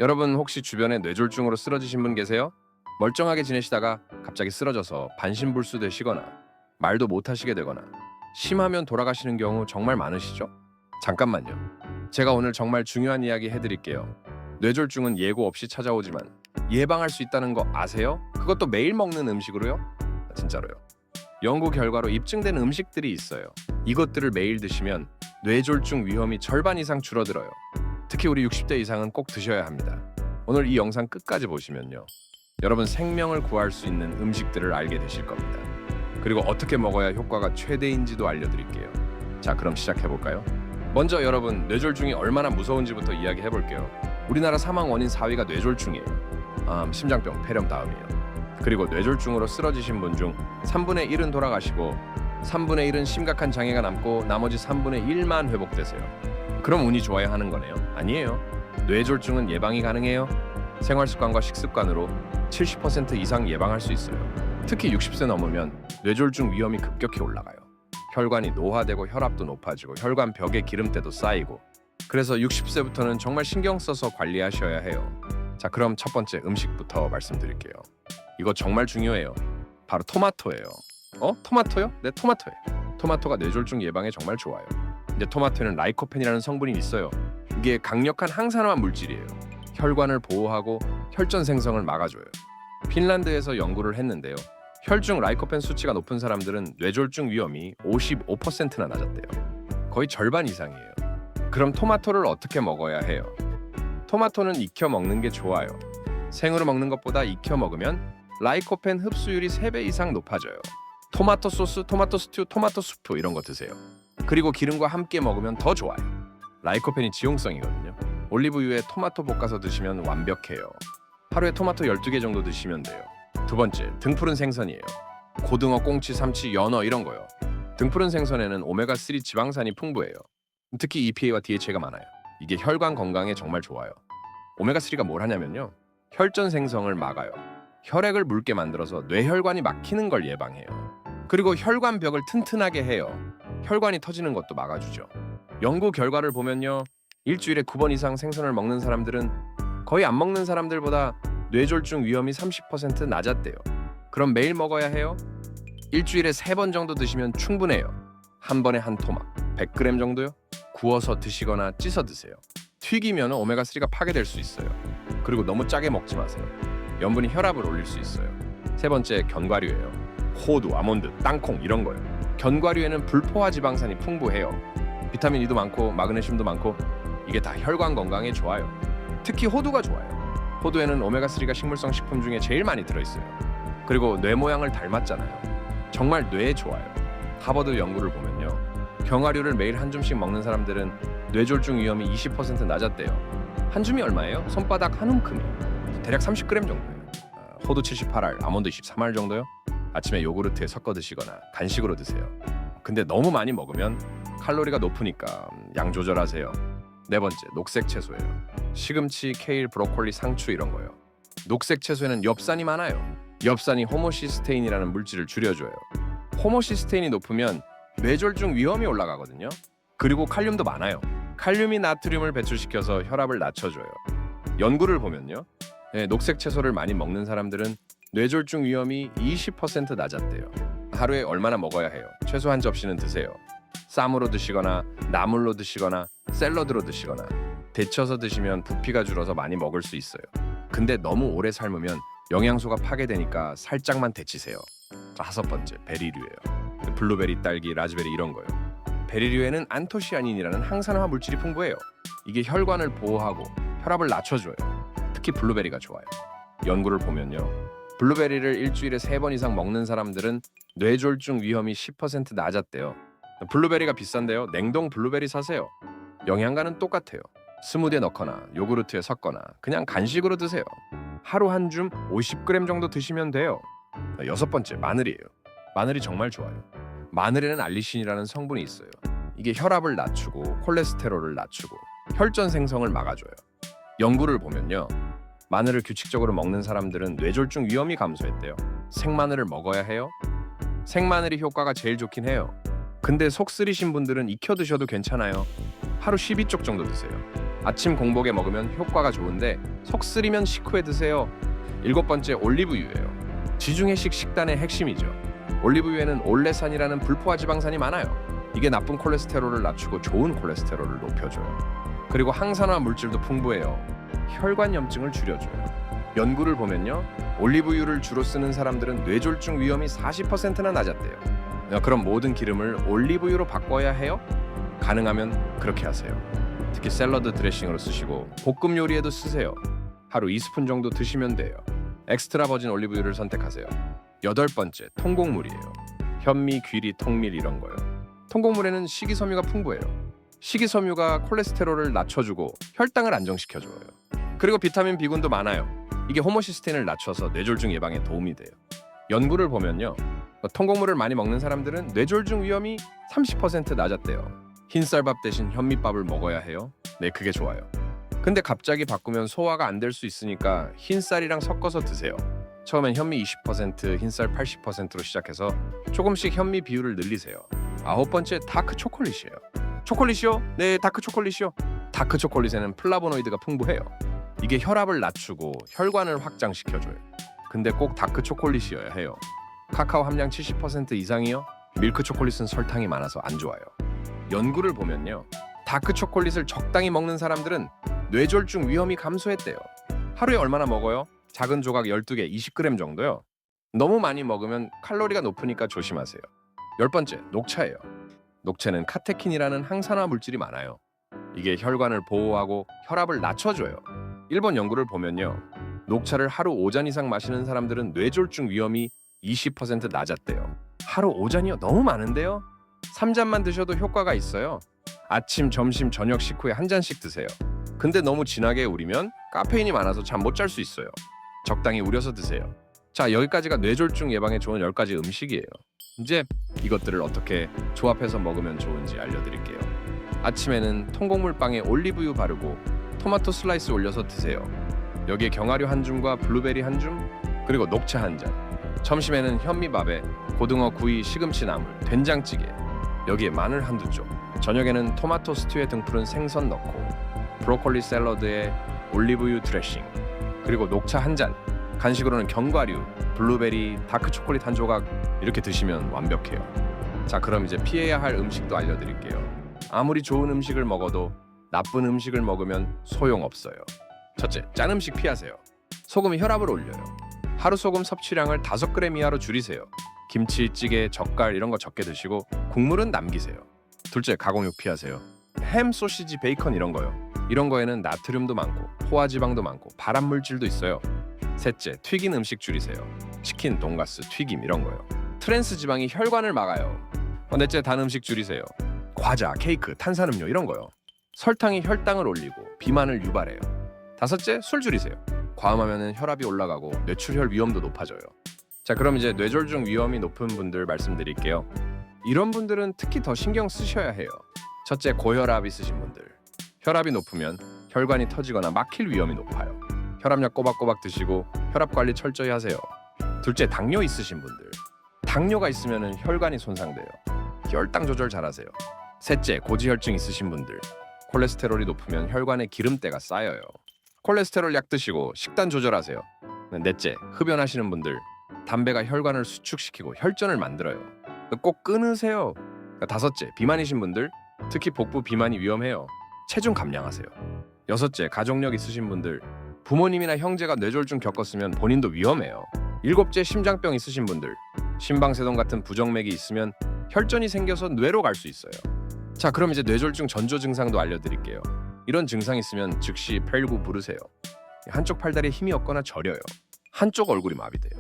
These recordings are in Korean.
여러분 혹시 주변에 뇌졸중으로 쓰러지신 분 계세요? 멀쩡하게 지내시다가 갑자기 쓰러져서 반신불수 되시거나 말도 못하시게 되거나 심하면 돌아가시는 경우 정말 많으시죠? 잠깐만요. 제가 오늘 정말 중요한 이야기 해드릴게요. 뇌졸중은 예고 없이 찾아오지만 예방할 수 있다는 거 아세요? 그것도 매일 먹는 음식으로요? 진짜로요. 연구 결과로 입증된 음식들이 있어요. 이것들을 매일 드시면 뇌졸중 위험이 절반 이상 줄어들어요. 특히 우리 60대 이상은 꼭 드셔야 합니다. 오늘 이 영상 끝까지 보시면요. 여러분 생명을 구할 수 있는 음식들을 알게 되실 겁니다. 그리고 어떻게 먹어야 효과가 최대인지도 알려드릴게요. 자, 그럼 시작해볼까요? 먼저 여러분 뇌졸중이 얼마나 무서운지부터 이야기해볼게요. 우리나라 사망 원인 4위가 뇌졸중이에요. 심장병, 폐렴 다음이에요. 그리고 뇌졸중으로 쓰러지신 분 중 3분의 1은 돌아가시고 3분의 1은 심각한 장애가 남고 나머지 3분의 1만 회복되세요. 그럼 운이 좋아야 하는 거네요? 아니에요. 뇌졸중은 예방이 가능해요. 생활습관과 식습관으로 70% 이상 예방할 수 있어요. 특히 60세 넘으면 뇌졸중 위험이 급격히 올라가요. 혈관이 노화되고 혈압도 높아지고 혈관 벽에 기름때도 쌓이고, 그래서 60세부터는 정말 신경 써서 관리하셔야 해요. 자, 그럼 첫 번째 음식부터 말씀드릴게요. 이거 정말 중요해요. 바로 토마토예요. 토마토요? 네, 토마토예요. 토마토가 뇌졸중 예방에 정말 좋아요. 근데 토마토에는 라이코펜이라는 성분이 있어요. 이게 강력한 항산화 물질이에요. 혈관을 보호하고 혈전 생성을 막아줘요. 핀란드에서 연구를 했는데요. 혈중 라이코펜 수치가 높은 사람들은 뇌졸중 위험이 55%나 낮았대요. 거의 절반 이상이에요. 그럼 토마토를 어떻게 먹어야 해요? 토마토는 익혀 먹는 게 좋아요. 생으로 먹는 것보다 익혀 먹으면 라이코펜 흡수율이 3배 이상 높아져요. 토마토 소스, 토마토 스튜, 토마토 수프 이런 거 드세요. 그리고 기름과 함께 먹으면 더 좋아요. 라이코펜이 지용성이거든요. 올리브유에 토마토 볶아서 드시면 완벽해요. 하루에 토마토 12개 정도 드시면 돼요. 두 번째, 등푸른 생선이에요. 고등어, 꽁치, 삼치, 연어 이런 거요. 등푸른 생선에는 오메가3 지방산이 풍부해요. 특히 EPA와 DHA가 많아요. 이게 혈관 건강에 정말 좋아요. 오메가3가 뭘 하냐면요. 혈전 생성을 막아요. 혈액을 묽게 만들어서 뇌혈관이 막히는 걸 예방해요. 그리고 혈관 벽을 튼튼하게 해요. 혈관이 터지는 것도 막아주죠. 연구 결과를 보면요. 일주일에 9번 이상 생선을 먹는 사람들은 거의 안 먹는 사람들보다 뇌졸중 위험이 30% 낮았대요. 그럼 매일 먹어야 해요? 일주일에 3번 정도 드시면 충분해요. 한 번에 한 토막, 100g 정도요? 구워서 드시거나 찢어 드세요. 튀기면 오메가3가 파괴될 수 있어요. 그리고 너무 짜게 먹지 마세요. 염분이 혈압을 올릴 수 있어요. 세 번째, 견과류예요. 호두, 아몬드, 땅콩 이런 거요. 견과류에는 불포화 지방산이 풍부해요. 비타민 E도 많고 마그네슘도 많고 이게 다 혈관 건강에 좋아요. 특히 호두가 좋아요. 호두에는 오메가3가 식물성 식품 중에 제일 많이 들어있어요. 그리고 뇌 모양을 닮았잖아요. 정말 뇌에 좋아요. 하버드 연구를 보면요. 견과류를 매일 한 줌씩 먹는 사람들은 뇌졸중 위험이 20% 낮았대요. 한 줌이 얼마예요? 손바닥 한 움큼이. 대략 30g 정도예요. 호두 78알, 아몬드 23알 정도요? 아침에 요구르트에 섞어 드시거나 간식으로 드세요. 근데 너무 많이 먹으면 칼로리가 높으니까 양 조절하세요. 네 번째, 녹색 채소예요. 시금치, 케일, 브로콜리, 상추 이런 거요. 녹색 채소에는 엽산이 많아요. 엽산이 호모시스테인이라는 물질을 줄여줘요. 호모시스테인이 높으면 뇌졸중 위험이 올라가거든요. 그리고 칼륨도 많아요. 칼륨이 나트륨을 배출시켜서 혈압을 낮춰줘요. 연구를 보면요. 녹색 채소를 많이 먹는 사람들은 뇌졸중 위험이 20% 낮았대요. 하루에 얼마나 먹어야 해요? 최소 한 접시는 드세요. 쌈으로 드시거나 나물로 드시거나 샐러드로 드시거나 데쳐서 드시면 부피가 줄어서 많이 먹을 수 있어요. 근데 너무 오래 삶으면 영양소가 파괴되니까 살짝만 데치세요. 다섯 번째, 베리류예요. 블루베리, 딸기, 라즈베리 이런 거요. 베리류에는 안토시아닌이라는 항산화 물질이 풍부해요. 이게 혈관을 보호하고 혈압을 낮춰줘요. 특히 블루베리가 좋아요. 연구를 보면요. 블루베리를 일주일에 3번 이상 먹는 사람들은 뇌졸중 위험이 10% 낮았대요. 블루베리가 비싼데요. 냉동 블루베리 사세요. 영양가는 똑같아요. 스무디에 넣거나 요구르트에 섞거나 그냥 간식으로 드세요. 하루 한 줌 50g 정도 드시면 돼요. 여섯 번째, 마늘이에요. 마늘이 정말 좋아요. 마늘에는 알리신이라는 성분이 있어요. 이게 혈압을 낮추고 콜레스테롤을 낮추고 혈전 생성을 막아줘요. 연구를 보면요. 마늘을 규칙적으로 먹는 사람들은 뇌졸중 위험이 감소했대요. 생마늘을 먹어야 해요? 생마늘이 효과가 제일 좋긴 해요. 근데 속 쓰리신 분들은 익혀 드셔도 괜찮아요. 하루 12쪽 정도 드세요. 아침 공복에 먹으면 효과가 좋은데 속 쓰리면 식후에 드세요. 7번째, 올리브유예요. 지중해식 식단의 핵심이죠. 올리브유에는 올레산이라는 불포화 지방산이 많아요. 이게 나쁜 콜레스테롤을 낮추고 좋은 콜레스테롤을 높여줘요. 그리고 항산화 물질도 풍부해요. 혈관염증을 줄여줘요. 연구를 보면요, 올리브유를 주로 쓰는 사람들은 뇌졸중 위험이 40%나 낮았대요. 그럼 모든 기름을 올리브유로 바꿔야 해요? 가능하면 그렇게 하세요. 특히 샐러드 드레싱으로 쓰시고 볶음 요리에도 쓰세요. 하루 2스푼 정도 드시면 돼요. 엑스트라 버진 올리브유를 선택하세요. 8번째, 통곡물이에요. 현미, 귀리, 통밀 이런 거요. 통곡물에는 식이섬유가 풍부해요. 식이섬유가 콜레스테롤을 낮춰주고 혈당을 안정시켜줘요. 그리고 비타민 B군도 많아요. 이게 호모시스테인을 낮춰서 뇌졸중 예방에 도움이 돼요. 연구를 보면요, 통곡물을 많이 먹는 사람들은 뇌졸중 위험이 30% 낮았대요. 흰쌀밥 대신 현미밥을 먹어야 해요. 네, 그게 좋아요. 근데 갑자기 바꾸면 소화가 안 될 수 있으니까 흰쌀이랑 섞어서 드세요. 처음엔 현미 20%, 흰쌀 80%로 시작해서 조금씩 현미 비율을 늘리세요. 9번째, 다크 초콜릿이에요. 초콜릿이요? 네, 다크 초콜릿이요. 다크 초콜릿에는 플라보노이드가 풍부해요. 이게 혈압을 낮추고 혈관을 확장시켜줘요. 근데 꼭 다크 초콜릿이어야 해요. 카카오 함량 70% 이상이요? 밀크 초콜릿은 설탕이 많아서 안 좋아요. 연구를 보면요, 다크 초콜릿을 적당히 먹는 사람들은 뇌졸중 위험이 감소했대요. 하루에 얼마나 먹어요? 작은 조각 12개, 20g 정도요. 너무 많이 먹으면 칼로리가 높으니까 조심하세요. 10번째, 녹차예요. 녹차는 카테킨이라는 항산화 물질이 많아요. 이게 혈관을 보호하고 혈압을 낮춰줘요. 일본 연구를 보면요, 녹차를 하루 5잔 이상 마시는 사람들은 뇌졸중 위험이 20% 낮았대요. 하루 5잔이요? 너무 많은데요? 3잔만 드셔도 효과가 있어요. 아침, 점심, 저녁 식후에 한 잔씩 드세요. 근데 너무 진하게 우리면 카페인이 많아서 잠 못 잘 수 있어요. 적당히 우려서 드세요. 자, 여기까지가 뇌졸중 예방에 좋은 10가지 음식이에요. 이제 이것들을 어떻게 조합해서 먹으면 좋은지 알려드릴게요. 아침에는 통곡물빵에 올리브유 바르고 토마토 슬라이스 올려서 드세요. 여기에 경화류 한 줌과 블루베리 한 줌, 그리고 녹차 한 잔. 점심에는 현미밥에 고등어 구이, 시금치 나물, 된장찌개, 여기에 마늘 한두 쪽. 저녁에는 토마토 스튜에 등푸른 생선 넣고 브로콜리 샐러드에 올리브유 드레싱, 그리고 녹차 한 잔. 간식으로는 견과류, 블루베리, 다크 초콜릿 한 조각 이렇게 드시면 완벽해요. 자, 그럼 이제 피해야 할 음식도 알려드릴게요. 아무리 좋은 음식을 먹어도 나쁜 음식을 먹으면 소용없어요. 첫째, 짠 음식 피하세요. 소금이 혈압을 올려요. 하루 소금 섭취량을 5g 이하로 줄이세요. 김치, 찌개, 젓갈 이런 거 적게 드시고 국물은 남기세요. 둘째, 가공육 피하세요. 햄, 소시지, 베이컨 이런 거요. 이런 거에는 나트륨도 많고 포화지방도 많고 발암물질도 있어요. 셋째, 튀긴 음식 줄이세요. 치킨, 돈가스, 튀김 이런 거요. 트랜스 지방이 혈관을 막아요. 넷째, 단 음식 줄이세요. 과자, 케이크, 탄산음료 이런 거요. 설탕이 혈당을 올리고 비만을 유발해요. 다섯째, 술 줄이세요. 과음하면 혈압이 올라가고 뇌출혈 위험도 높아져요. 자, 그럼 이제 뇌졸중 위험이 높은 분들 말씀드릴게요. 이런 분들은 특히 더 신경 쓰셔야 해요. 첫째, 고혈압 있으신 분들. 혈압이 높으면 혈관이 터지거나 막힐 위험이 높아요. 혈압약 꼬박꼬박 드시고 혈압 관리 철저히 하세요. 둘째, 당뇨 있으신 분들. 당뇨가 있으면 혈관이 손상돼요. 혈당 조절 잘하세요. 셋째, 고지혈증 있으신 분들. 콜레스테롤이 높으면 혈관에 기름때가 쌓여요. 콜레스테롤 약 드시고 식단 조절하세요. 넷째, 흡연하시는 분들. 담배가 혈관을 수축시키고 혈전을 만들어요. 꼭 끊으세요. 다섯째, 비만이신 분들. 특히 복부 비만이 위험해요. 체중 감량하세요. 여섯째, 가족력 있으신 분들. 부모님이나 형제가 뇌졸중 겪었으면 본인도 위험해요. 일곱째, 심장병 있으신 분들. 심방세동 같은 부정맥이 있으면 혈전이 생겨서 뇌로 갈 수 있어요. 자, 그럼 이제 뇌졸중 전조 증상도 알려드릴게요. 이런 증상 있으면 즉시 119 부르세요. 한쪽 팔다리에 힘이 없거나 저려요. 한쪽 얼굴이 마비돼요.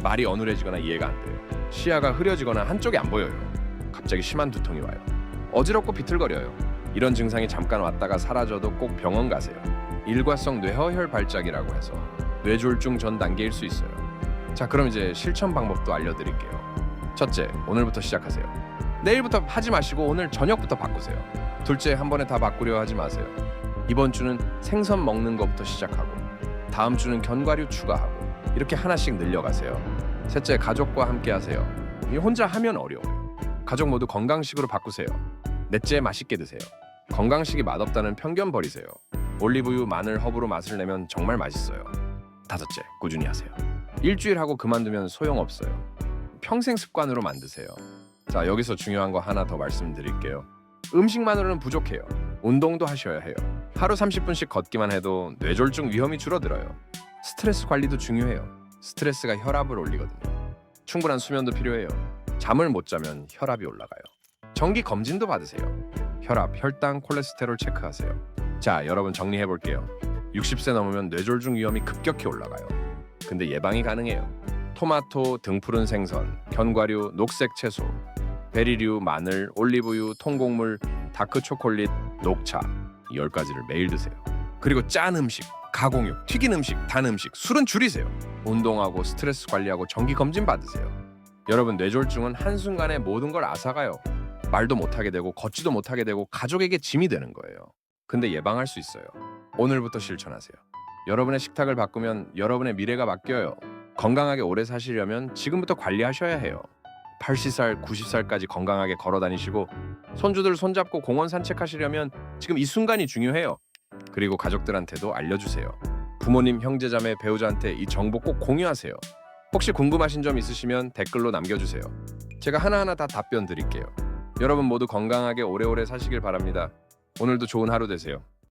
말이 어눌해지거나 이해가 안 돼요. 시야가 흐려지거나 한쪽이 안 보여요. 갑자기 심한 두통이 와요. 어지럽고 비틀거려요. 이런 증상이 잠깐 왔다가 사라져도 꼭 병원 가세요. 일과성 뇌허혈 발작이라고 해서 뇌졸중 전 단계일 수 있어요. 자, 그럼 이제 실천 방법도 알려드릴게요. 첫째, 오늘부터 시작하세요. 내일부터 하지 마시고 오늘 저녁부터 바꾸세요. 둘째, 한 번에 다 바꾸려 하지 마세요. 이번 주는 생선 먹는 것부터 시작하고 다음 주는 견과류 추가하고 이렇게 하나씩 늘려가세요. 셋째, 가족과 함께 하세요. 혼자 하면 어려워요. 가족 모두 건강식으로 바꾸세요. 넷째, 맛있게 드세요. 건강식이 맛없다는 편견 버리세요. 올리브유, 마늘, 허브로 맛을 내면 정말 맛있어요. 다섯째, 꾸준히 하세요. 일주일 하고 그만두면 소용없어요. 평생 습관으로 만드세요. 자, 여기서 중요한 거 하나 더 말씀드릴게요. 음식만으로는 부족해요. 운동도 하셔야 해요. 하루 30분씩 걷기만 해도 뇌졸중 위험이 줄어들어요. 스트레스 관리도 중요해요. 스트레스가 혈압을 올리거든요. 충분한 수면도 필요해요. 잠을 못 자면 혈압이 올라가요. 정기 검진도 받으세요. 혈압, 혈당, 콜레스테롤 체크하세요. 자, 여러분 정리해 볼게요. 60세 넘으면 뇌졸중 위험이 급격히 올라가요. 근데 예방이 가능해요. 토마토, 등푸른 생선, 견과류, 녹색 채소, 베리류, 마늘, 올리브유, 통곡물, 다크 초콜릿, 녹차 이 10가지를 매일 드세요. 그리고 짠 음식, 가공육, 튀긴 음식, 단 음식, 술은 줄이세요. 운동하고 스트레스 관리하고 정기 검진 받으세요. 여러분, 뇌졸중은 한순간에 모든 걸 앗아가요. 말도 못하게 되고 걷지도 못하게 되고 가족에게 짐이 되는 거예요. 근데 예방할 수 있어요. 오늘부터 실천하세요. 여러분의 식탁을 바꾸면 여러분의 미래가 바뀌어요. 건강하게 오래 사시려면 지금부터 관리하셔야 해요. 80살, 90살까지 건강하게 걸어 다니시고 손주들 손잡고 공원 산책하시려면 지금 이 순간이 중요해요. 그리고 가족들한테도 알려주세요. 부모님, 형제자매, 배우자한테 이 정보 꼭 공유하세요. 혹시 궁금하신 점 있으시면 댓글로 남겨주세요. 제가 하나하나 다 답변 드릴게요. 여러분 모두 건강하게 오래오래 사시길 바랍니다. 오늘도 좋은 하루 되세요.